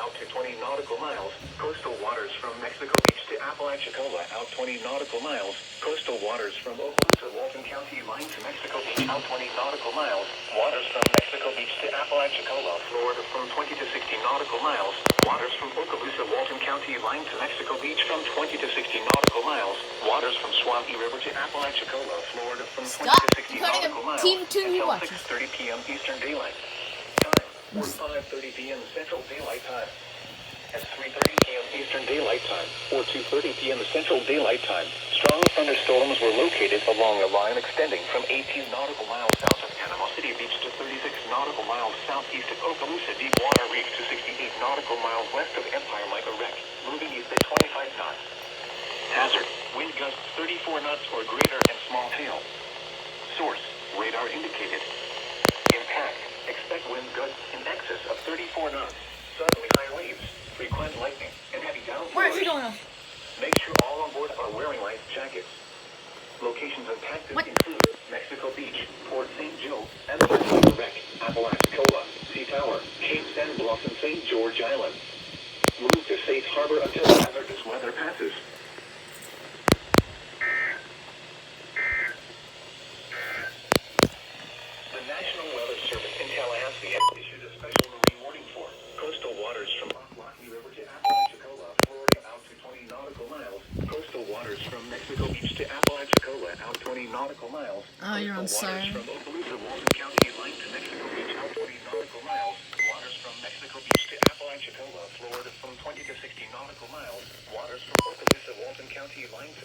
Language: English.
out to 20 nautical miles. Coastal waters from Mexico Beach to Apalachicola out 20 nautical miles. Coastal waters from Okaloosa, Walton County line to Mexico Beach out 20 nautical miles. Waters from Mexico Beach to Apalachicola, Florida from 20 to 60 nautical miles. Waters from Okaloosa, Walton County line to Mexico Beach from 20 to 60 nautical miles. Waters from Swampy River to Apalachicola, Florida from 20 to 60 nautical miles until 6:30 p.m. Eastern Daylight Time, or 5:30 p.m. Central Daylight Time. At 3:30 p.m. Eastern Daylight Time, or 2:30 p.m. Central Daylight Time, strong thunderstorms were located along a line extending from 18 nautical miles south of Panama City Beach to 36 nautical miles southeast of Okaloosa Deepwater Reef to 68 nautical miles west of Empire Mica Wreck, moving east at 25 knots. Hazard: wind gusts 34 knots or greater and small hail. Source: radar indicated. Impact: expect wind gusts in excess of 34 knots, suddenly high waves, frequent lightning, and heavy downpours. Where is he going? Make sure all on board are wearing life jackets. Locations impacted include Mexico Beach, Port St. Joe, Empire Mica Wreck, Apalachicola, Sea Tower, Cape San Blas, and St. George Island. Move to safe harbor until hazardous weather passes. The National Weather Service in Tallahassee has issued a special marine warning for coastal waters from Ocklawaha River to Apalachicola, Florida out to 20 nautical miles. Coastal waters from Mexico Beach to Apalachicola out 20 nautical miles. Oh, you're on Coastal waters side. from Okaloosa, Walton County line to Mexico Beach out 20 nautical miles. Waters from Mexico Beach to Apalachicola, Florida from 20 to 60 nautical miles. Waters from Okaloosa, Walton County line to